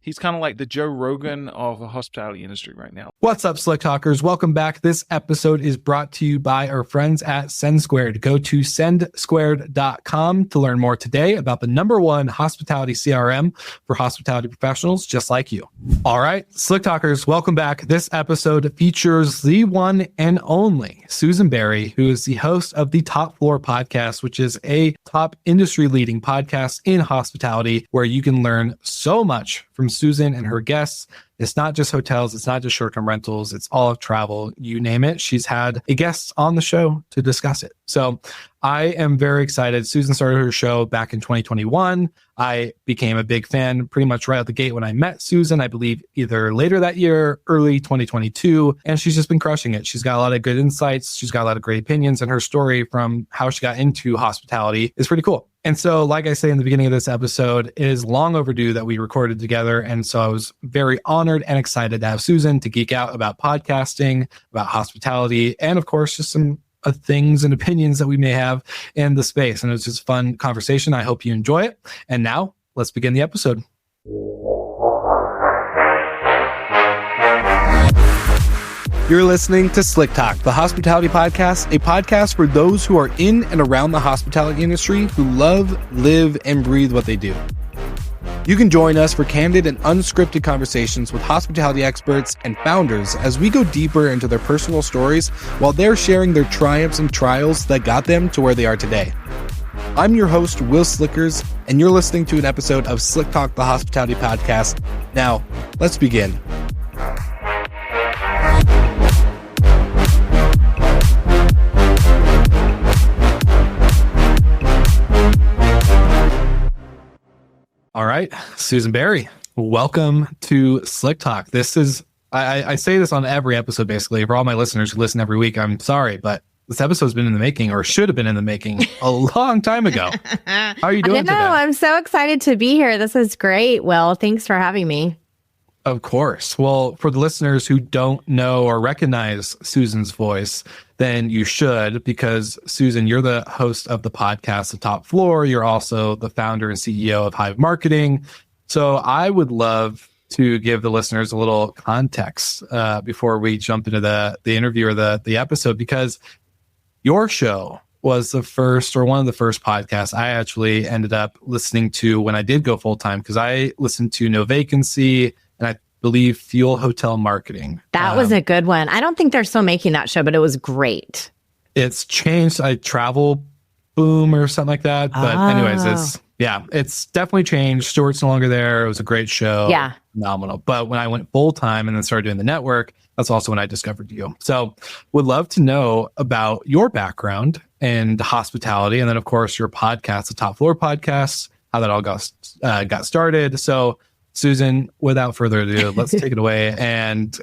He's kind of like the Joe Rogan of the hospitality industry right now. What's up, Slick Talkers? Welcome back. This episode is brought to you by our friends at Send Squared. Go to sendsquared.com to learn more today about the #1 hospitality CRM for hospitality professionals just like you. All right, Slick Talkers, welcome back. This episode features the one and only Susan Berry, who is the host of the Top Floor podcast, which is a top industry leading podcast in hospitality where you can learn so much from Susan and her guests. It's not just hotels. It's not just short-term rentals. It's all of travel. You name it. She's had a guest on the show to discuss it. So I am very excited. Susan started her show back in 2021. I became a big fan pretty much right out the gate when I met Susan, I believe either later that year, early 2022. And she's just been crushing it. She's got a lot of good insights. She's got a lot of great opinions. And her story from how she got into hospitality is pretty cool. And so, like I say in the beginning of this episode, it is long overdue that we recorded together. And so I was very honored and excited to have Susan to geek out about podcasting, about hospitality, and of course, just some things and opinions that we may have in the space. And it was just a fun conversation. I hope you enjoy it. And now let's begin the episode. You're listening to Slick Talk, the hospitality podcast, a podcast for those who are in and around the hospitality industry who love, live, and breathe what they do. You can join us for candid and unscripted conversations with hospitality experts and founders as we go deeper into their personal stories while they're sharing their triumphs and trials that got them to where they are today. I'm your host, Will Slickers, and you're listening to an episode of Slick Talk, the hospitality podcast. Now, let's begin. All right, Susan Berry, welcome to Slick Talk. This is, I say this on every episode, basically. For all my listeners who listen every week, I'm sorry, but this episode's been in the making, or should have been in the making, a long time ago. How are you doing today? I'm so excited to be here. This is great. Well, thanks for having me. Of course. Well, for the listeners who don't know or recognize Susan's voice, then you should, because Susan, you're the host of the podcast, The Top Floor. You're also the founder and CEO of Hive Marketing. So I would love to give the listeners a little context before we jump into the interview or the episode, because your show was the first, or one of the first podcasts I actually ended up listening to when I did go full time, because I listened to No Vacancy and I believe Fuel Hotel Marketing. That was a good one. I don't think they're still making that show, but it was great. It's changed. I Travel Boom or something like that. But anyways, it's definitely changed. Stuart's no longer there. It was a great show. Yeah. Phenomenal. But when I went full time and then started doing the network, that's also when I discovered you. So would love to know about your background and hospitality. And then of course your podcast, the Top Floor podcast, how that all got started. So Susan, without further ado, let's take it away and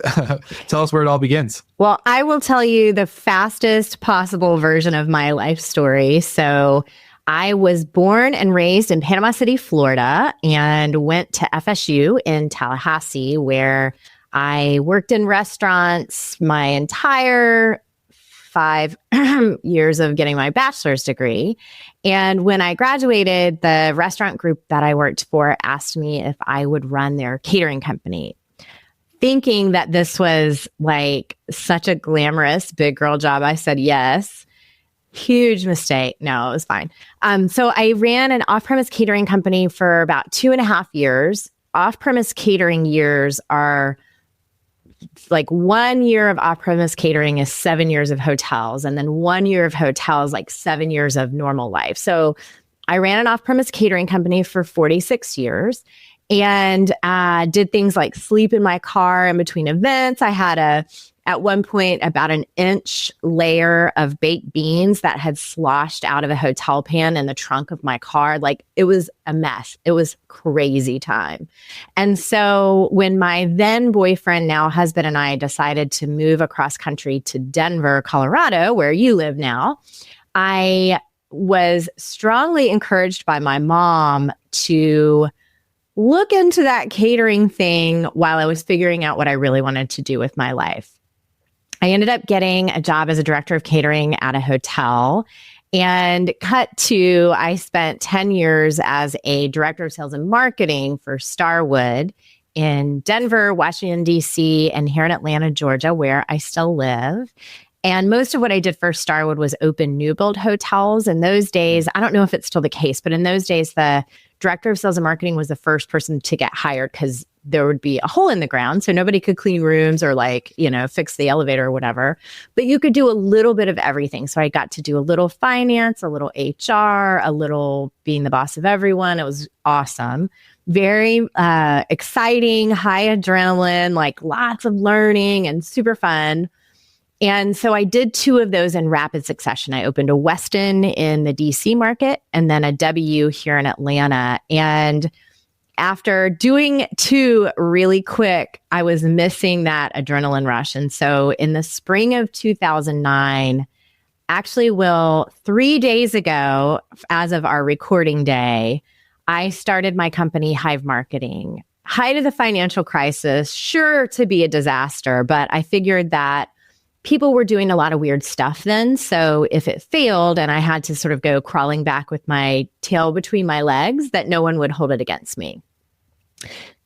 tell us where it all begins. Well, I will tell you the fastest possible version of my life story. So I was born and raised in Panama City, Florida, and went to FSU in Tallahassee, where I worked in restaurants my entire 5 years of getting my bachelor's degree. And when I graduated, the restaurant group that I worked for asked me if I would run their catering company, thinking that this was like such a glamorous big girl job. I said yes. Huge mistake. No, it was fine. So I ran an off-premise catering company for about 2.5 years. Off-premise catering years are like 1 year of off-premise catering is 7 years of hotels. And then 1 year of hotels, like 7 years of normal life. So I ran an off-premise catering company for 46 years and did things like sleep in my car in between events. I had at one point, about an inch layer of baked beans that had sloshed out of a hotel pan in the trunk of my car. Like, it was a mess. It was crazy time. And so when my then boyfriend, now husband, and I decided to move across country to Denver, Colorado, where you live now, I was strongly encouraged by my mom to look into that catering thing while I was figuring out what I really wanted to do with my life. I ended up getting a job as a director of catering at a hotel, and I spent 10 years as a director of sales and marketing for Starwood in Denver, Washington, D.C., and here in Atlanta, Georgia, where I still live. And most of what I did for Starwood was open new build hotels. In those days, I don't know if it's still the case, but in those days, the director of sales and marketing was the first person to get hired because there would be a hole in the ground. So nobody could clean rooms or fix the elevator or whatever. But you could do a little bit of everything. So I got to do a little finance, a little HR, a little being the boss of everyone. It was awesome. Very exciting, high adrenaline, lots of learning and super fun. And so I did 2 of those in rapid succession. I opened a Westin in the DC market and then a W here in Atlanta. And after doing 2 really quick, I was missing that adrenaline rush. And so in the spring of 2009, actually, 3 days ago, as of our recording day, I started my company, Hive Marketing. Height of the financial crisis, sure to be a disaster, but I figured that people were doing a lot of weird stuff then. So if it failed and I had to sort of go crawling back with my tail between my legs, that no one would hold it against me.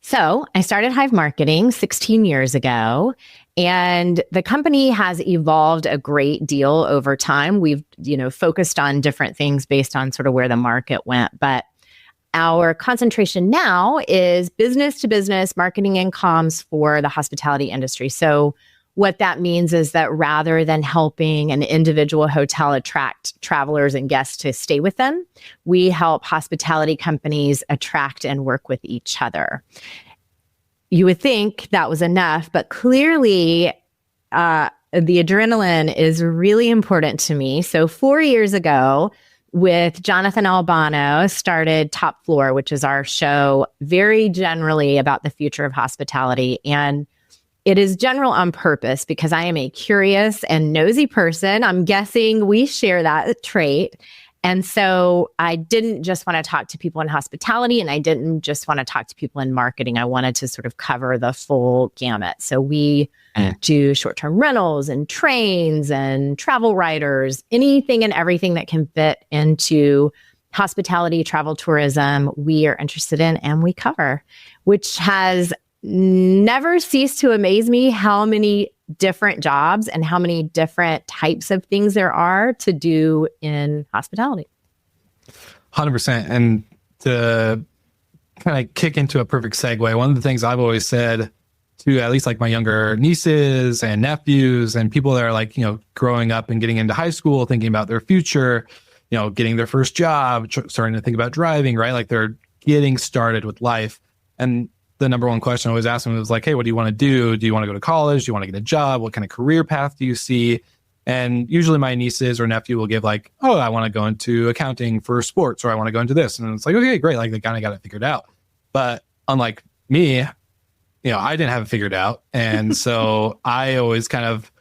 So I started Hive Marketing 16 years ago, and the company has evolved a great deal over time. We've, focused on different things based on sort of where the market went, but our concentration now is business to business marketing and comms for the hospitality industry. So what that means is that rather than helping an individual hotel attract travelers and guests to stay with them, we help hospitality companies attract and work with each other. You would think that was enough, but clearly the adrenaline is really important to me. So 4 years ago, with Jonathan Albano, started Top Floor, which is our show very generally about the future of hospitality. And it is general on purpose because I am a curious and nosy person. I'm guessing we share that trait. And so I didn't just want to talk to people in hospitality, and I didn't just want to talk to people in marketing. I wanted to sort of cover the full gamut. So we do short-term rentals and trains and travel writers, anything and everything that can fit into hospitality, travel, tourism, we are interested in and we cover, which has never ceased to amaze me how many different jobs and how many different types of things there are to do in hospitality. 100%. And to kind of kick into a perfect segue, one of the things I've always said to at least my younger nieces and nephews and people that are growing up and getting into high school, thinking about their future, getting their first job, starting to think about driving, right? They're getting started with life. And the number one question I always ask them was hey, what do you want to do? Do you want to go to college? Do you want to get a job? What kind of career path do you see? And usually my nieces or nephew will give oh, I want to go into accounting for sports, or I want to go into this. And it's okay, great. They kind of got it figured out. But unlike me, I didn't have it figured out. And so I always kind of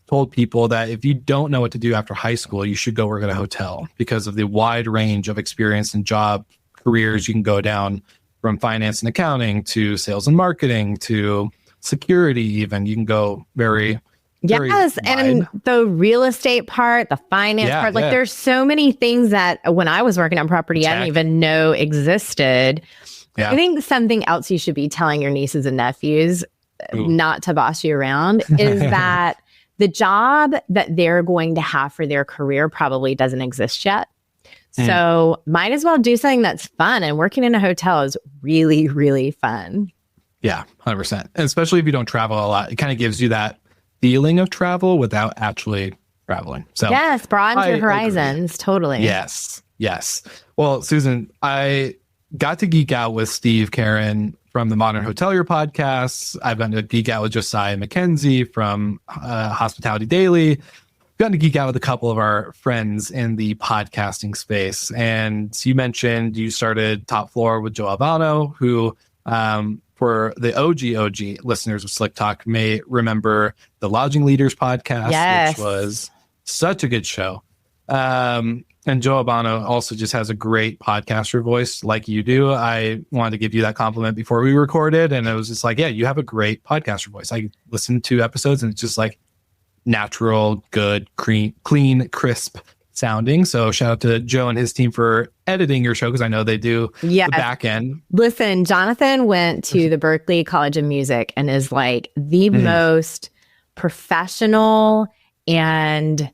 told people that if you don't know what to do after high school, you should go work at a hotel because of the wide range of experience and job careers you can go down, from finance and accounting to sales and marketing to security. Even you can go very yes, and the real estate part, the finance part, there's so many things that when I was working on property, I didn't even know existed. Yeah. I think something else you should be telling your nieces and nephews, not to boss you around, is that the job that they're going to have for their career probably doesn't exist yet. So might as well do something that's fun. And working in a hotel is really, really fun. Yeah, 100%. And especially if you don't travel a lot, it kind of gives you that feeling of travel without actually traveling. So yes, broadens your horizons. Totally. Yes. Well, Susan, I got to geek out with Steve Karen from the Modern Hotelier podcast. I've gotten to geek out with Josiah McKenzie from Hospitality Daily. Gotten to geek out with a couple of our friends in the podcasting space. And you mentioned you started Top Floor with Joe Albano, who for the OG listeners of Slick Talk may remember the Lodging Leaders podcast, which was such a good show. And Joe Albano also just has a great podcaster voice like you do. I wanted to give you that compliment before we recorded. And it was just you have a great podcaster voice. I listened to episodes and it's just natural, good, clean, crisp sounding. So shout out to Joe and his team for editing your show, because I know they do the back end. Listen, Jonathan went to the Berklee College of Music and is like the most professional and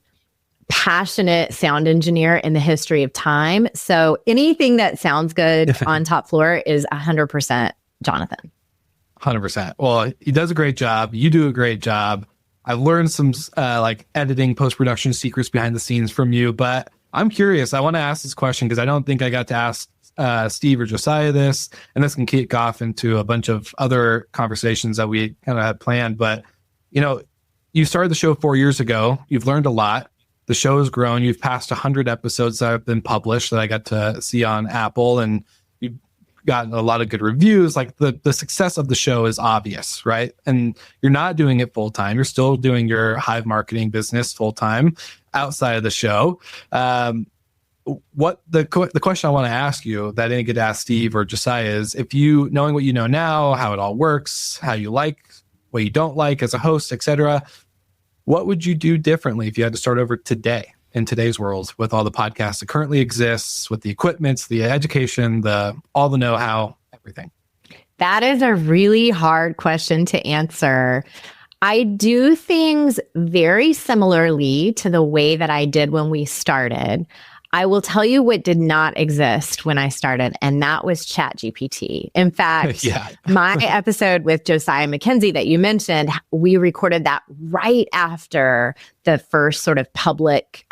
passionate sound engineer in the history of time. So anything that sounds good on top floor is 100% Jonathan. 100%. Well, he does a great job. You do a great job. I've learned some like editing, post-production secrets behind the scenes from you, but I'm curious. I want to ask this question because I don't think I got to ask Steve or Josiah this, and this can kick off into a bunch of other conversations that we kind of had planned. But, you know, you started the show 4 years ago. You've learned a lot. The show has grown. You've passed 100 episodes that have been published that I got to see on Apple, and you've gotten a lot of good reviews. Like the success of the show is obvious, right? And you're not doing it full time. You're still doing your Hive marketing business full time outside of the show. What the question I want to ask you that I didn't get to ask Steve or Josiah is, if you, knowing what you know now, how it all works, how you like, what you don't like as a host, etc., what would you do differently if you had to start over today in today's world with all the podcasts that currently exists, with the equipment, the education, all the know-how, everything? That is a really hard question to answer. I do things very similarly to the way that I did when we started. I will tell you what did not exist when I started, and that was ChatGPT. In fact, my episode with Josiah McKenzie that you mentioned, we recorded that right after the first sort of public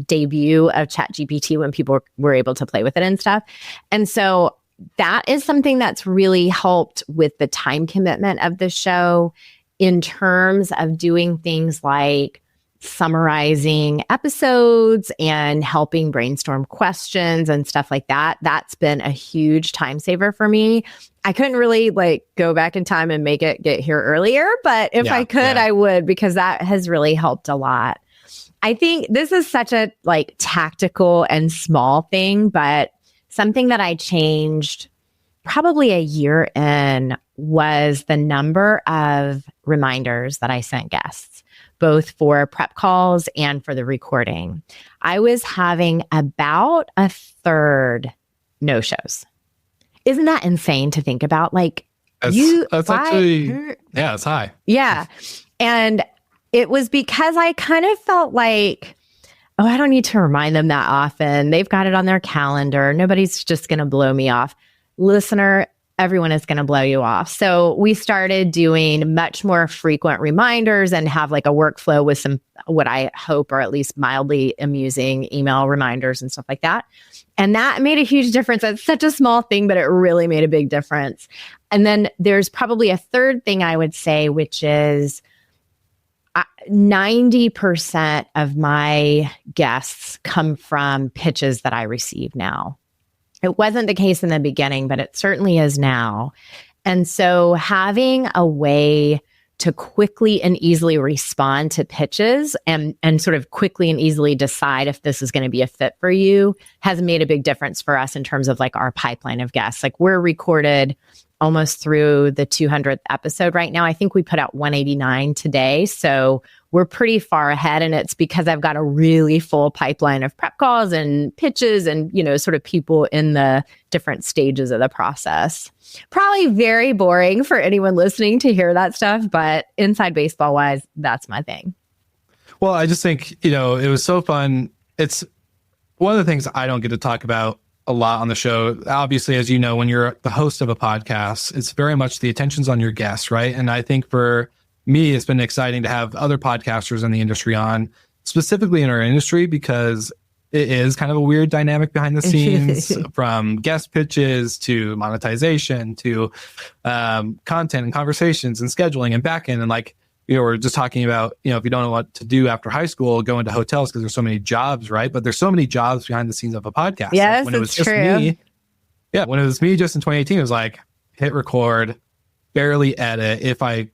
debut of ChatGPT, when people were able to play with it and stuff. And so that is something that's really helped with the time commitment of the show in terms of doing things like summarizing episodes and helping brainstorm questions and stuff like that. That's been a huge time saver for me. I couldn't really like go back in time and make it get here earlier, but if I could, I would, because that has really helped a lot. I think this is such a like tactical and small thing, but something that I changed probably a year in was the number of reminders that I sent guests, both for prep calls and for the recording. I was having about a third no-shows. Isn't that insane to think about? Like, that's actually, it's high. Yeah. And it was because I kind of felt like, oh, I don't need to remind them that often. They've got it on their calendar. Nobody's just going to blow me off. Listener, everyone is going to blow you off. So we started doing much more frequent reminders and have like a workflow with some, what I hope are at least mildly amusing email reminders and stuff like that. And that made a huge difference. It's such a small thing, but it really made a big difference. And then there's probably a third thing I would say, which is 90% of my guests come from pitches that I receive now. It wasn't the case in the beginning, but it certainly is now. And so having a way to quickly and easily respond to pitches and sort of quickly and easily decide if this is going to be a fit for you has made a big difference for us in terms of like our pipeline of guests. Like we're recorded almost through the 200th episode right now. I think we put out 189 today. So we're pretty far ahead. And it's because I've got a really full pipeline of prep calls and pitches and, you know, sort of people in the different stages of the process. Probably very boring for anyone listening to hear that stuff, but inside baseball wise, that's my thing. Well, I just think, you know, it was so fun. It's one of the things I don't get to talk about a lot on the show. Obviously, as you know, when you're the host of a podcast, it's very much the attention's on your guests, right? And I think for me, it's been exciting to have other podcasters in the industry on, specifically in our industry, because it is kind of a weird dynamic behind the scenes from guest pitches to monetization to content and conversations and scheduling and backend. And like, you know, we're just talking about, you know, if you don't know what to do after high school, go into hotels because there's so many jobs, right? But there's so many jobs behind the scenes of a podcast. Yes, like when it was it's just true. me. Yeah, when it was me just in 2018, it was like hit record, barely edit. If I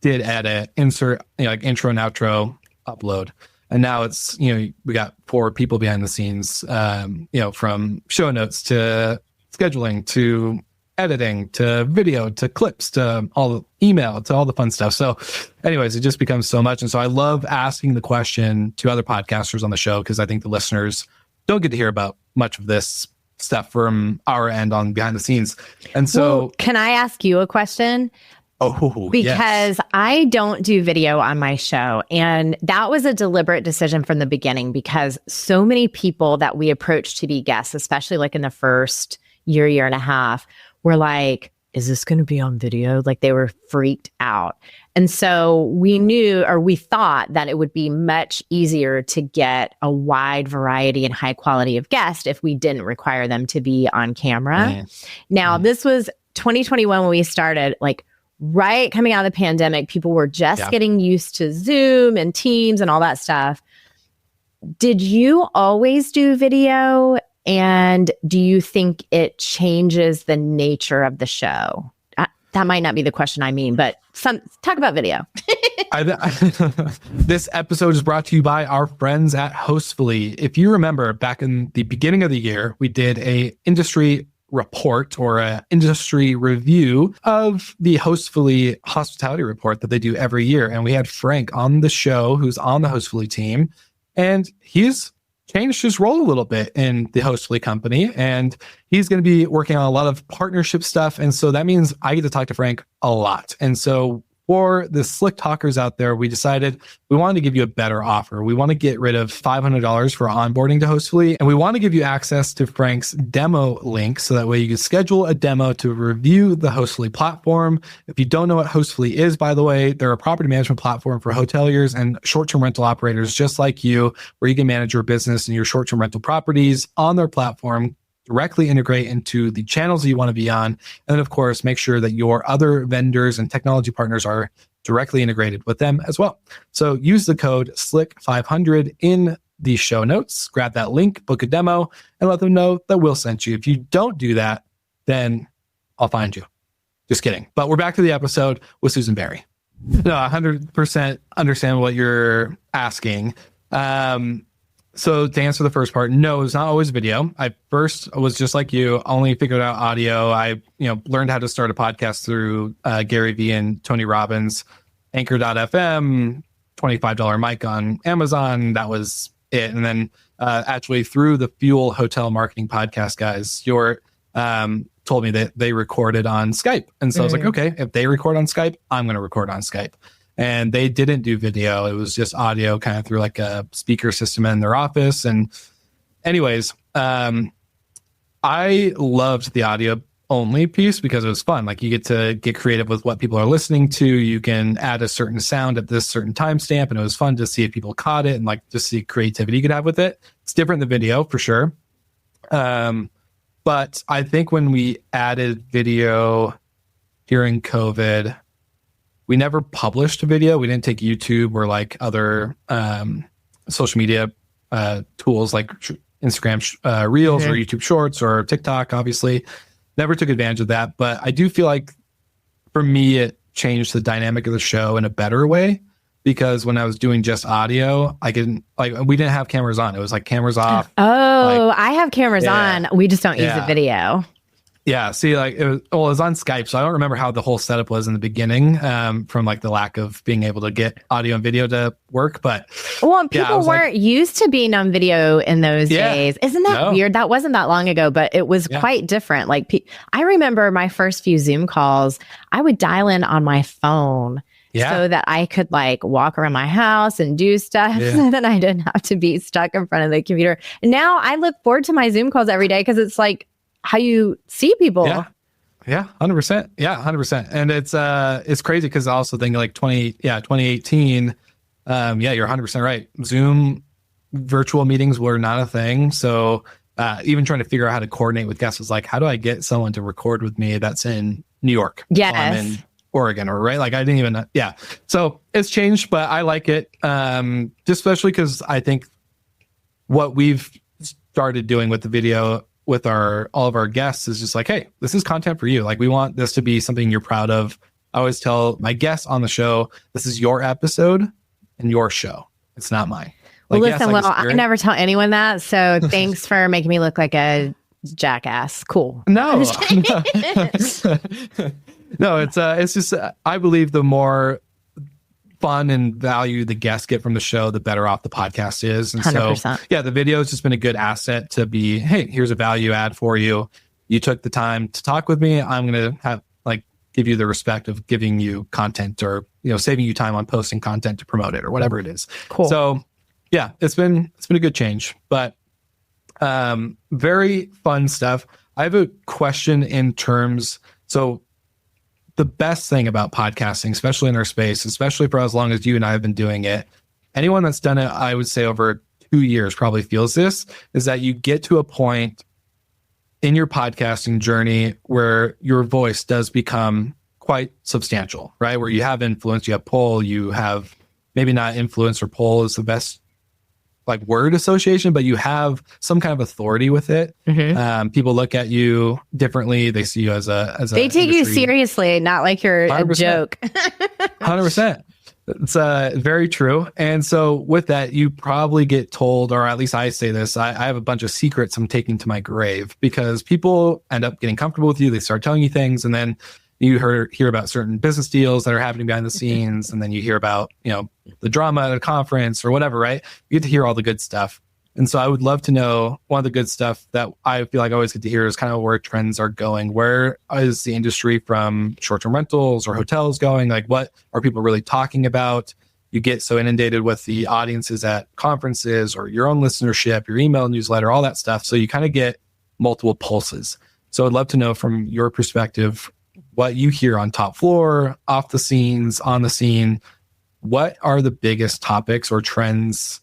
did edit, insert, you know, like intro and outro, upload. And now it's, you know, we got 4 people behind the scenes, you know, from show notes to scheduling to editing to video to clips to all the email to all the fun stuff. So anyways, it just becomes so much. And so I love asking the question to other podcasters on the show because I think the listeners don't get to hear about much of this stuff from our end on behind the scenes. And so can I ask you a question? Oh, because yes. I don't do video on my show. And that was a deliberate decision from the beginning because so many people that we approached to be guests, especially like in the first year and a half, were like, is this going to be on video? Like they were freaked out. And so we knew, or we thought that it would be much easier to get a wide variety and high quality of guests if we didn't require them to be on camera. Now, this was 2021 when we started, like right coming out of the pandemic, people were just getting used to Zoom and Teams and all that stuff. Did you always do video? And do you think it changes the nature of the show? That might not be the question I mean, but talk about video. This episode is brought to you by our friends at Hostfully. If you remember back in the beginning of the year, we did a industry report or an industry review of the Hostfully hospitality report that they do every year. And we had Frank on the show, who's on the Hostfully team, and he's changed his role a little bit in the Hostfully company, and he's going to be working on a lot of partnership stuff. And so that means I get to talk to Frank a lot. And so for the slick talkers out there, we decided we wanted to give you a better offer. We want to get rid of $500 for onboarding to Hostfully, and we want to give you access to Frank's demo link so that way you can schedule a demo to review the Hostfully platform. If you don't know what Hostfully is, by the way, they're a property management platform for hoteliers and short-term rental operators just like you, where you can manage your business and your short-term rental properties on their platform, directly integrate into the channels that you want to be on. And then, of course, make sure that your other vendors and technology partners are directly integrated with them as well. So use the code SLICK500 in the show notes, grab that link, book a demo, and let them know that we'll send you. If you don't do that, then I'll find you. Just kidding. But we're back to the episode with Susan Berry. No, 100% understand what you're asking. So to answer the first part, no, it's not always video. I first was just like you, only figured out audio. I, learned how to start a podcast through Gary Vee and Tony Robbins, Anchor.fm, $25 mic on Amazon. That was it. And then actually through the Fuel Hotel Marketing podcast guys, told me that they recorded on Skype. And so I was like, okay, if they record on Skype, I'm going to record on Skype. And they didn't do video. It was just audio kind of through like a speaker system in their office. And anyways, I loved the audio only piece because it was fun. Like you get to get creative with what people are listening to. You can add a certain sound at this certain timestamp. And it was fun to see if people caught it and like just see creativity you could have with it. It's different than video for sure. But I think when we added video during COVID, we never published a video. We didn't take YouTube or like other social media tools like Instagram Reels or YouTube Shorts or TikTok, obviously. Never took advantage of that. But I do feel like for me, it changed the dynamic of the show in a better way because when I was doing just audio, we didn't have cameras on. It was like cameras off. Oh, I have cameras on. We just don't use the video. Yeah, see, it was on Skype, so I don't remember how the whole setup was in the beginning from like the lack of being able to get audio and video to work. But people weren't used to being on video in those days. Isn't that weird? That wasn't that long ago, but it was quite different. Like I remember my first few Zoom calls, I would dial in on my phone. So that I could like walk around my house and do stuff so that I didn't have to be stuck in front of the computer. And now I look forward to my Zoom calls every day because it's like how you see people. Yeah, 100%. Yeah, 100%. And it's crazy because I also think like 2018. You're 100% right. Zoom virtual meetings were not a thing. So even trying to figure out how to coordinate with guests was like, how do I get someone to record with me that's in New York? Yes. While I'm in Oregon, or right? Like I didn't even. So it's changed, but I like it. Just especially because I think what we've started doing with the video with all of our guests is just like, hey, this is content for you. Like we want this to be something you're proud of. I always tell my guests on the show, this is your episode and your show. It's not mine. Like, well, listen, I never tell anyone that. So thanks for making me look like a jackass. Cool. No, no, it's just, I believe the more fun and value the guests get from the show, the better off the podcast is. And 100%. so, yeah, the video has just been a good asset to be, hey, here's a value add for you. You took the time to talk with me. I'm going to have give you the respect of giving you content, or, saving you time on posting content to promote it or whatever it is. Cool. So yeah, it's been a good change, but very fun stuff. I have a question in terms, so the best thing about podcasting, especially in our space, especially for as long as you and I have been doing it, anyone that's done it, I would say over 2 years probably feels this, is that you get to a point in your podcasting journey where your voice does become quite substantial, right? Where you have influence, you have pull, you have maybe not influence or pull is the best word association, but you have some kind of authority with it. Mm-hmm. People look at you differently. They see you as they take you seriously, not like you're 100%. A joke. 100%. It's very true. And so with that, you probably get told, or at least I say this, I have a bunch of secrets I'm taking to my grave, because people end up getting comfortable with you. They start telling you things, and then you hear about certain business deals that are happening behind the scenes. And then you hear about, the drama at a conference or whatever, right? You get to hear all the good stuff. And so I would love to know, one of the good stuff that I feel like I always get to hear is kind of where trends are going. Where is the industry from short-term rentals or hotels going? What are people really talking about? You get so inundated with the audiences at conferences or your own listenership, your email newsletter, all that stuff. So you kind of get multiple pulses. So I'd love to know from your perspective, what you hear on top floor, off the scenes, on the scene. What are the biggest topics or trends?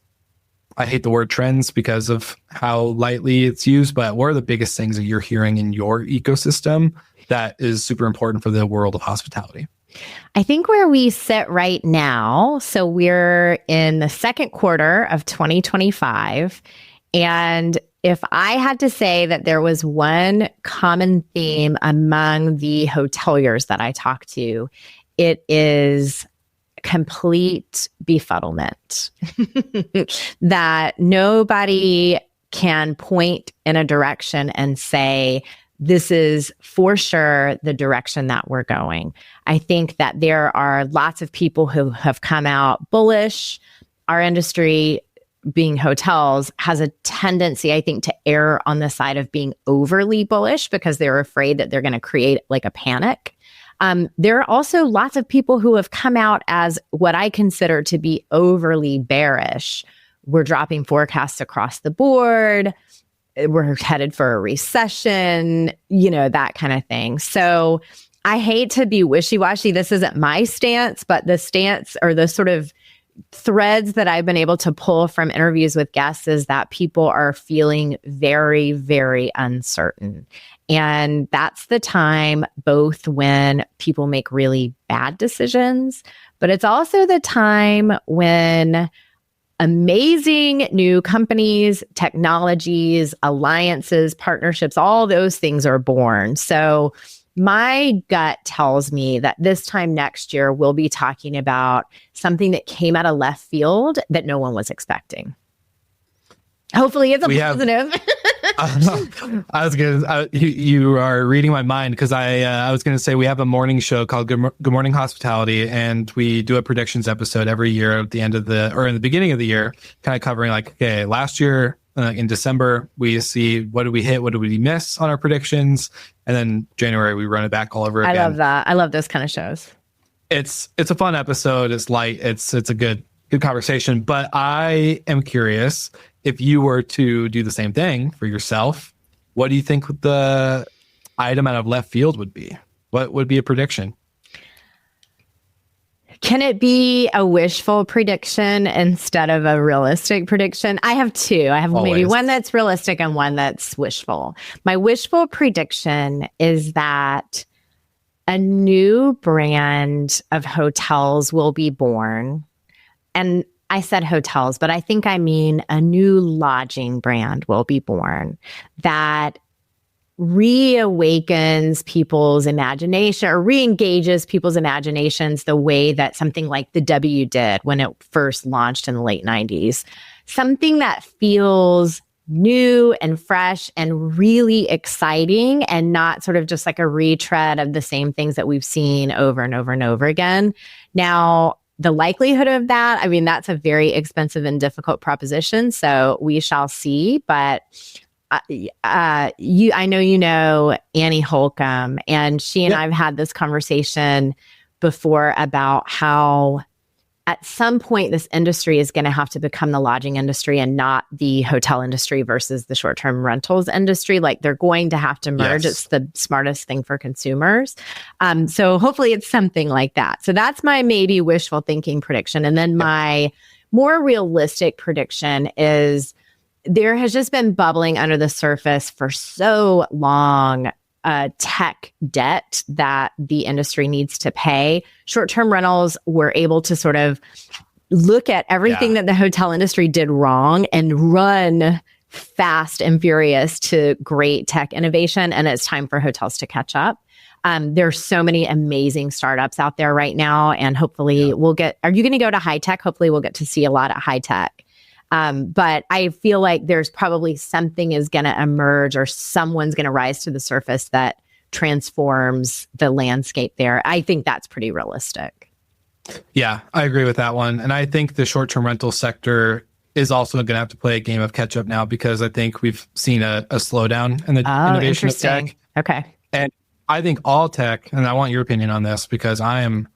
I hate the word trends because of how lightly it's used, but what are the biggest things that you're hearing in your ecosystem that is super important for the world of hospitality? I think where we sit right now, so we're in the second quarter of 2025. And if I had to say that there was one common theme among the hoteliers that I talk to, it is complete befuddlement. That nobody can point in a direction and say, this is for sure the direction that we're going. I think that there are lots of people who have come out bullish. Our industry, being hotels, has a tendency, I think, to err on the side of being overly bullish because they're afraid that they're going to create a panic. There are also lots of people who have come out as what I consider to be overly bearish. We're dropping forecasts across the board. We're headed for a recession, that kind of thing. So I hate to be wishy-washy. This isn't my stance, but the stance or the sort of threads that I've been able to pull from interviews with guests is that people are feeling very, very uncertain. And that's the time both when people make really bad decisions, but it's also the time when amazing new companies, technologies, alliances, partnerships, all those things are born. So my gut tells me that this time next year, we'll be talking about something that came out of left field that no one was expecting. Hopefully it's a positive. You are reading my mind, because I was going to say we have a morning show called Good Morning Hospitality, and we do a predictions episode every year at the end of in the beginning of the year, kind of covering last year in December, we see what did we hit, what did we miss on our predictions, and then January we run it back all over again. I love that. I love those kind of shows. It's a fun episode. It's light. It's a good conversation. But I am curious, if you were to do the same thing for yourself, what do you think the item out of left field would be? What would be a prediction? Can it be a wishful prediction instead of a realistic prediction? I have two. I have maybe one that's realistic and one that's wishful. My wishful prediction is that a new brand of hotels will be born. And I said hotels, but I think I mean a new lodging brand will be born that reawakens people's imagination or re-engages people's imaginations the way that something like the W did when it first launched in the late 90s. Something that feels new and fresh and really exciting, and not sort of just like a retread of the same things that we've seen over and over and over again. Now, the likelihood of that, I mean, that's a very expensive and difficult proposition. So we shall see. But I know you know Annie Holcomb, and she and I have had this conversation before about how at some point this industry is going to have to become the lodging industry and not the hotel industry versus the short-term rentals industry. Like, they're going to have to merge. It's the smartest thing for consumers. So hopefully it's something like that. So that's my maybe wishful thinking prediction. And then my more realistic prediction is there has just been bubbling under the surface for so long tech debt that the industry needs to pay. Short-term rentals were able to sort of look at everything that the hotel industry did wrong and run fast and furious to great tech innovation. And it's time for hotels to catch up. There's so many amazing startups out there right now. And hopefully are you going to go to high tech? Hopefully we'll get to see a lot at high tech. But I feel like there's probably something is going to emerge, or someone's going to rise to the surface that transforms the landscape there. I think that's pretty realistic. Yeah, I agree with that one. And I think the short-term rental sector is also going to have to play a game of catch up now, because I think we've seen a slowdown in the innovation of tech. Okay. And I think all tech, and I want your opinion on this because I am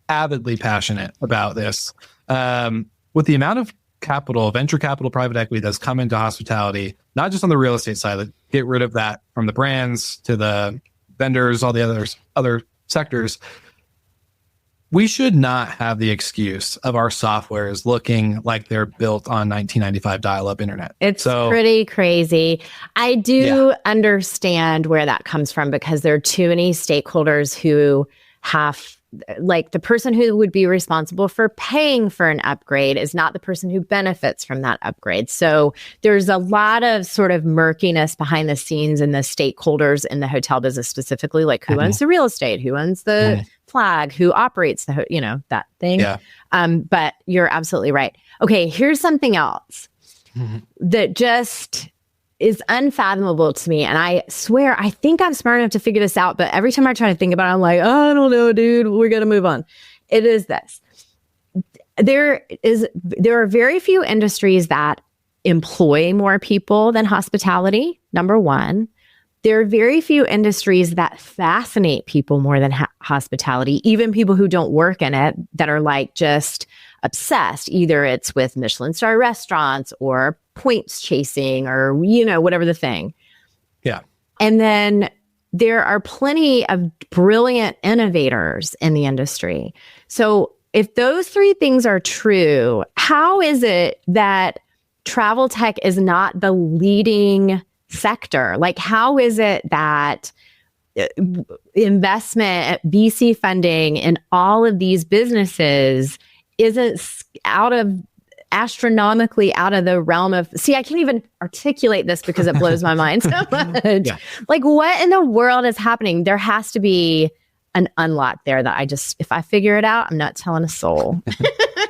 avidly passionate about this, with the amount of capital, venture capital, private equity that's come into hospitality, not just on the real estate side, like get rid of that from the brands to the vendors, all the other sectors. We should not have the excuse of our software is looking like they're built on 1995 dial-up internet. It's pretty crazy. I do understand where that comes from, because there are too many stakeholders who have, like, the person who would be responsible for paying for an upgrade is not the person who benefits from that upgrade. So there's a lot of sort of murkiness behind the scenes in the stakeholders in the hotel business specifically, like who owns the real estate, who owns the flag, who operates the, that thing. Yeah. But you're absolutely right. Okay, here's something else that just is unfathomable to me. And I swear, I think I'm smart enough to figure this out. But every time I try to think about it, I'm like, oh, I don't know, dude, we're going to move on. It is this. There are very few industries that employ more people than hospitality, number one. There are very few industries that fascinate people more than hospitality, even people who don't work in it, that are like just obsessed. Either it's with Michelin star restaurants or points chasing, or, whatever the thing. Yeah. And then there are plenty of brilliant innovators in the industry. So if those three things are true, how is it that travel tech is not the leading sector? Like, how is it that investment, VC funding in all of these businesses isn't astronomically out of the realm of, I can't even articulate this because it blows my mind so much. Yeah. Like, what in the world is happening? There has to be an unlock there that if I figure it out, I'm not telling a soul.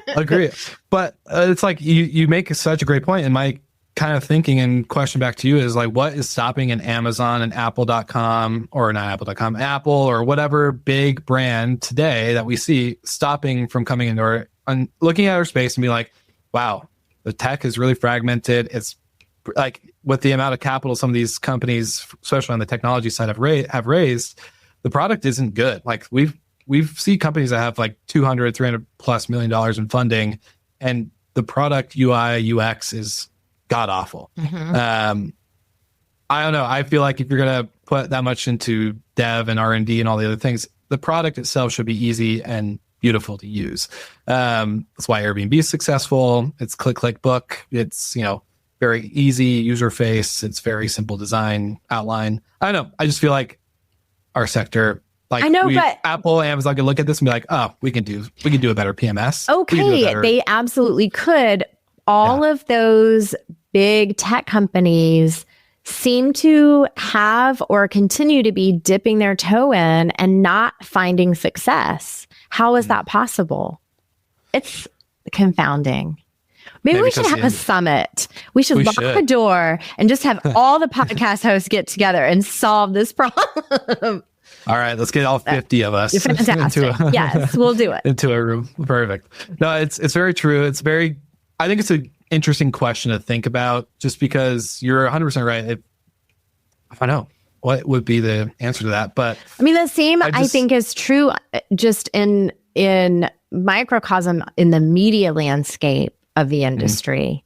Agree. But it's like, you make such a great point. And my kind of thinking and question back to you is like, what is stopping an Amazon and Apple.com, or not Apple.com, Apple or whatever big brand today that we see stopping from coming into our, and looking at our space and be like, wow, the tech is really fragmented. It's like, with the amount of capital some of these companies, especially on the technology side, have raised, the product isn't good. Like, we've seen companies that have like $200-300+ million in funding, and the product UI UX is god awful. I don't know. I feel like if you're gonna put that much into dev and R&D and all the other things, the product itself should be easy and beautiful to use. That's why Airbnb is successful. It's click, book. It's, very easy user face. It's very simple design outline. I don't know. I just feel like our sector, like, but Apple, Amazon can look at this and be like, oh, we can do a better PMS. Okay, they absolutely could. All of those big tech companies seem to have or continue to be dipping their toe in and not finding success. How is that possible? It's confounding. Maybe we should have a summit. We should lock the door and just have all the podcast hosts get together and solve this problem. All right, let's get all 50 of us. Fantastic. Yes, we'll do it. Into a room. Perfect. No, it's very true. I think it's an interesting question to think about, just because you're 100% right. I know what would be the answer to that, but I mean, the same I think is true just in microcosm in the media landscape of the industry.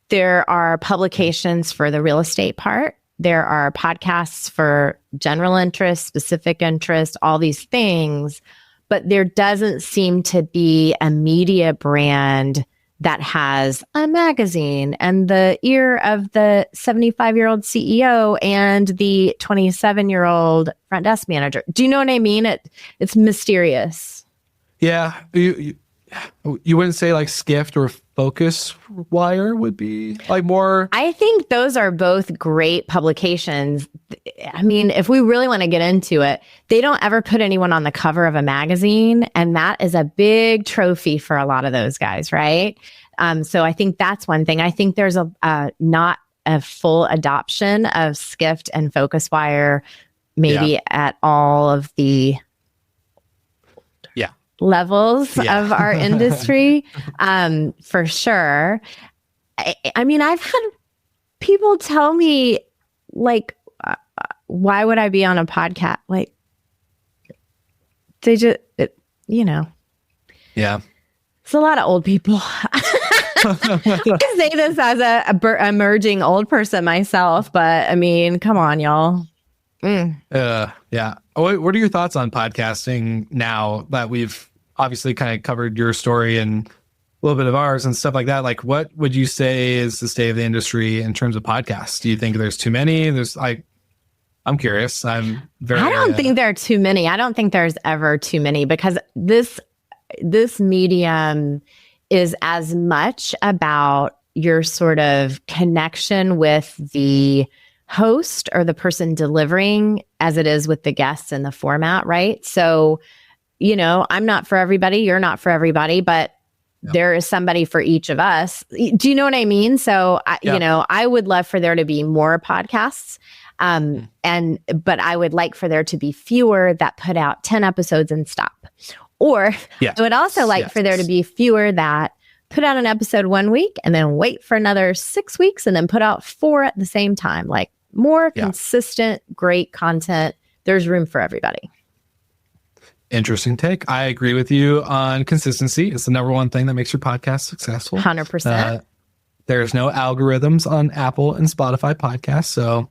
There are publications for the real estate part. There are podcasts for general interest, specific interest, all these things, but there doesn't seem to be a media brand that has a magazine and the ear of the 75-year-old CEO and the 27-year-old front desk manager. Do you know what I mean? It's mysterious. Yeah. You wouldn't say like Skift or Focus Wire would be like more? I think those are both great publications. I mean, if we really want to get into it, they don't ever put anyone on the cover of a magazine. And that is a big trophy for a lot of those guys, right? So I think that's one thing. I think there's not a full adoption of Skift and Focus Wire, maybe at all of the levels of our industry, for sure. I mean, I've had people tell me, like, why would I be on a podcast? Like, they just, Yeah. It's a lot of old people. I say this as a emerging old person myself, but I mean, come on, y'all. Yeah. What are your thoughts on podcasting now that we've obviously kind of covered your story and a little bit of ours and stuff like that? Like, what would you say is the state of the industry in terms of podcasts? Do you think there's too many? I'm curious. I don't think there are too many. I don't think there's ever too many, because this medium is as much about your sort of connection with the host or the person delivering as it is with the guests and the format, right? So, I'm not for everybody, you're not for everybody, but there is somebody for each of us. Do you know what I mean? So, I would love for there to be more podcasts. But I would like for there to be fewer that put out 10 episodes and stop. Or I would also like for there to be fewer that put out an episode 1 week and then wait for another 6 weeks and then put out 4 at the same time. Like, more consistent, great content. There's room for everybody. Interesting take. I agree with you on consistency. It's the number one thing that makes your podcast successful. 100%. There's no algorithms on Apple and Spotify podcasts, so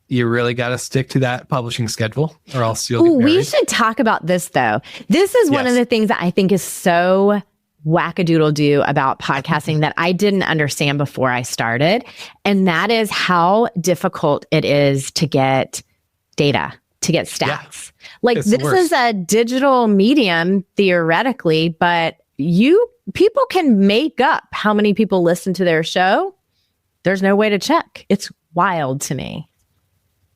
you really got to stick to that publishing schedule, or else you'll get buried. We should talk about this, though. This is one of the things that I think is so wackadoodle-do about podcasting that I didn't understand before I started, and that is how difficult it is to get data, to get stats. Like, this is a digital medium theoretically, but people can make up how many people listen to their show. There's no way to check. It's wild to me.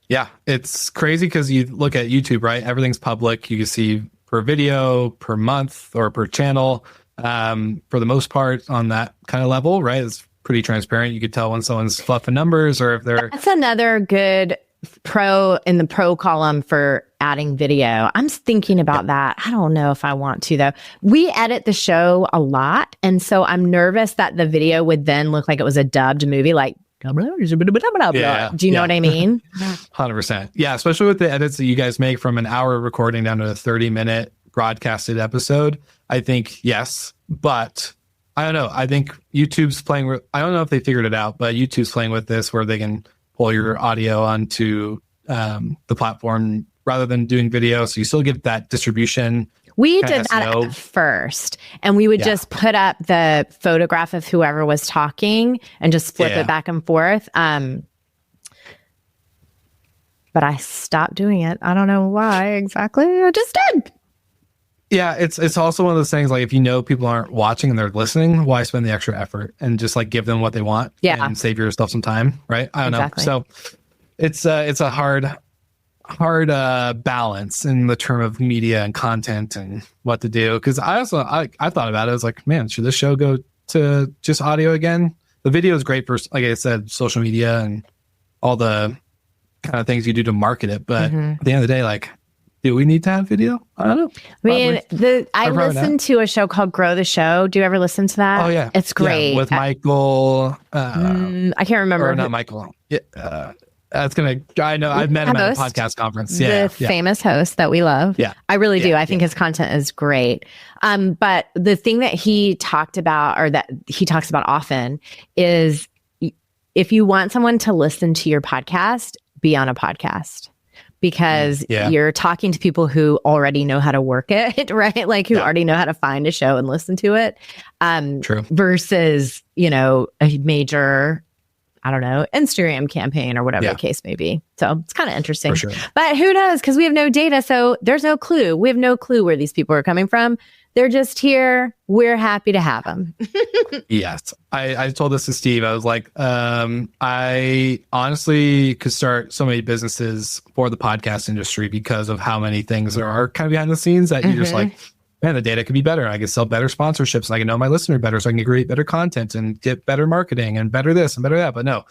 Yeah, it's crazy because you look at YouTube, right? Everything's public. You can see per video, per month, or per channel. For the most part, on that kind of level, right? It's pretty transparent. You could tell when someone's fluffing numbers or if they're... That's another good pro in the pro column for adding video. I'm thinking about that. I don't know if I want to, though. We edit the show a lot, and so I'm nervous that the video would then look like it was a dubbed movie, like... Do you know what I mean? 100%. Yeah, especially with the edits that you guys make from an hour recording down to a 30-minute broadcasted episode. I think, yes, but I don't know. I think YouTube's playing... I don't know if they figured it out, but YouTube's playing with this where they can pull your audio onto the platform rather than doing video. So you still get that distribution. We did that at first, and we would just put up the photograph of whoever was talking and just flip it back and forth. But I stopped doing it. I don't know why exactly. I just did. Yeah, it's also one of those things, like, if you know people aren't watching and they're listeing, why spend the extra effort and just like give them what they want and save yourself some time, right? I don't know. So it's a hard balance in the term of media and content and what to do. Because I thought about it. I was like, man, should this show go to just audio again? The video is great for, like I said, social media and all the kind of things you do to market it. But at the end of the day, like, do we need to have video? I don't know. I mean, I listened to a show called Grow the Show. Do you ever listen to that? Oh, yeah. It's great. Yeah, with Michael. I can't remember. Or not Michael. Yeah, I know. I've met him at a podcast conference. Yeah. The famous host that we love. Yeah. I really do. I think his content is great. But the thing that he talked about, or that he talks about often, is if you want someone to listen to your podcast, be on a podcast. Because you're talking to people who already know how to work it, right? Like who already know how to find a show and listen to it. True. Versus, a major, I don't know, Instagram campaign or whatever the case may be. So it's kind of interesting. For sure. But who knows? Because we have no data. So there's no clue. We have no clue where these people are coming from. They're just here. We're happy to have them. Yes. I told this to Steve. I was like, I honestly could start so many businesses for the podcast industry because of how many things there are kind of behind the scenes that you're just like, man, the data could be better. I could sell better sponsorships and I can know my listener better so I can create better content and get better marketing and better this and better that. But no,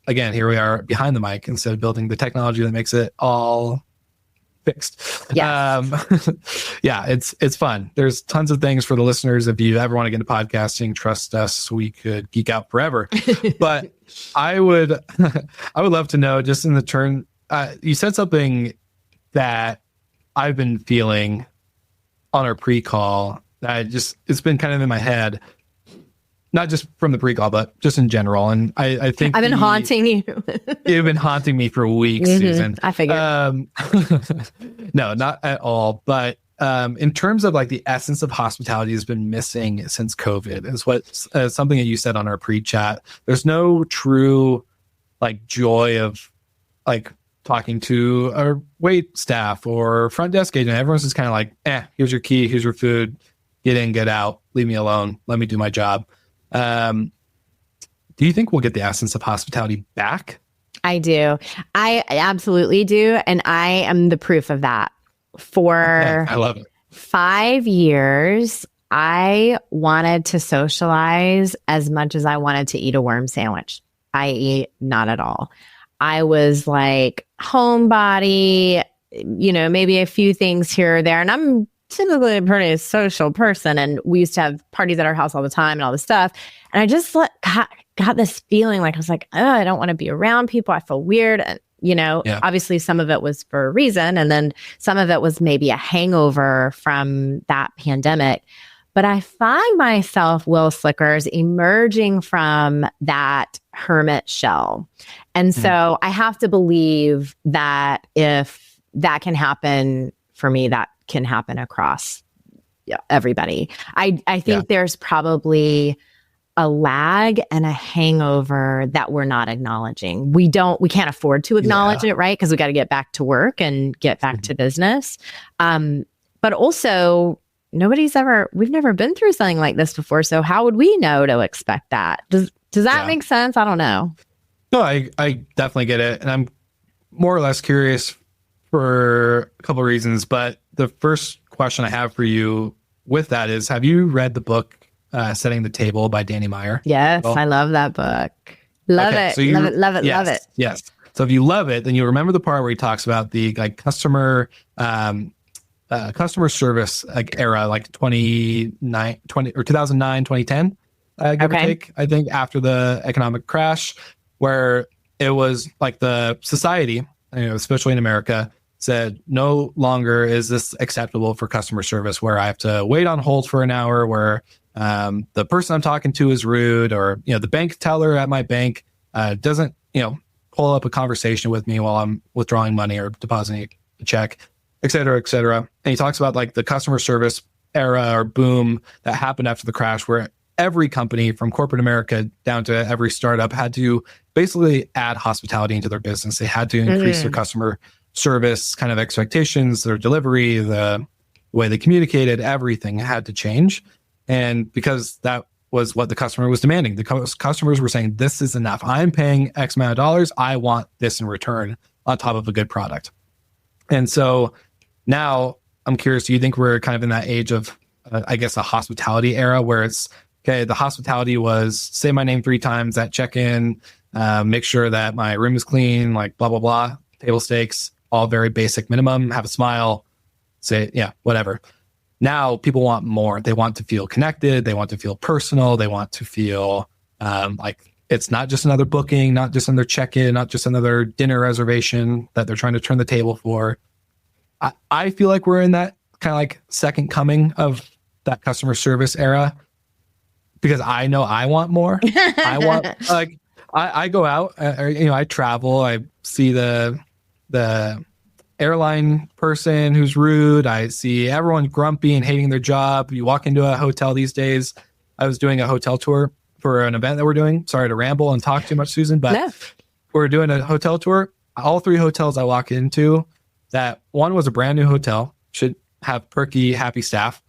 again, here we are behind the mic instead of building the technology that makes it all fixed. Yes. It's fun. There's tons of things for the listeners. If you ever want to get into podcasting, trust us, we could geek out forever. But I would love to know, just in the turn, you said something that I've been feeling on our pre-call that it's been kind of in my head, not just from the pre-call, but just in general. And I think I've been haunting you. You've been haunting me for weeks, Susan. I figured. No, not at all. But in terms of like the essence of hospitality has been missing since COVID is what something that you said on our pre-chat. There's no true like joy of like talking to our wait staff or front desk agent. Everyone's just kind of like, here's your key, here's your food, get in, get out, leave me alone, let me do my job. Do you think we'll get the essence of hospitality back? I do. I absolutely do. And I am the proof of that. I love it. 5 years, I wanted to socialize as much as I wanted to eat a worm sandwich, i.e. not at all. I was like homebody, maybe a few things here or there. And I'm typically a pretty social person. And we used to have parties at our house all the time and all this stuff. And I just got this feeling like, I was like, I don't want to be around people. I feel weird. And, obviously some of it was for a reason. And then some of it was maybe a hangover from that pandemic. But I find myself, Will Slickers, emerging from that hermit shell. And so I have to believe that if that can happen for me, that can happen across everybody. I think there's probably a lag and a hangover that we're not acknowledging. We can't afford to acknowledge it, right? Because we got to get back to work and get back to business. But also, we've never been through something like this before. So how would we know to expect that? Does that make sense? I don't know. No, I definitely get it. And I'm more or less curious for a couple of reasons. But the first question I have for you with that is, have you read the book Setting the Table by Danny Meyer? Yes, I love that book. Love it. So love it. Yes. So if you love it, then you'll remember the part where he talks about the like customer service like era, like 2009, 2010, give or take, I think, after the economic crash, where it was like the society, especially in America, said no longer is this acceptable for customer service, where I have to wait on hold for an hour, where the person I'm talking to is rude, or the bank teller at my bank doesn't pull up a conversation with me while I'm withdrawing money or depositing a check, et cetera, et cetera. And he talks about like the customer service era or boom that happened after the crash, where every company from corporate America down to every startup had to basically add hospitality into their business. They had to increase their customer service kind of expectations, their delivery, the way they communicated, everything had to change. And because that was what the customer was demanding, the customers were saying, this is enough. I'm paying X amount of dollars. I want this in return on top of a good product. And so now I'm curious, do you think we're kind of in that age of, I guess, a hospitality era where it's okay, the hospitality was say my name 3 times at check-in, make sure that my room is clean, like blah, blah, blah, table stakes, all very basic minimum, have a smile, say, yeah, whatever. Now people want more. They want to feel connected. They want to feel personal. They want to feel like it's not just another booking, not just another check-in, not just another dinner reservation that they're trying to turn the table for. I feel like we're in that kind of like second coming of that customer service era, because I know I want more. I want like I go out, I travel, I see the airline person who's rude. I see everyone grumpy and hating their job. You walk into a hotel these days. I was doing a hotel tour for an event that we're doing. Sorry to ramble and talk too much, Susan, but No. we're doing a hotel tour. All 3 hotels I walk into, that one was a brand new hotel, should have perky, happy staff.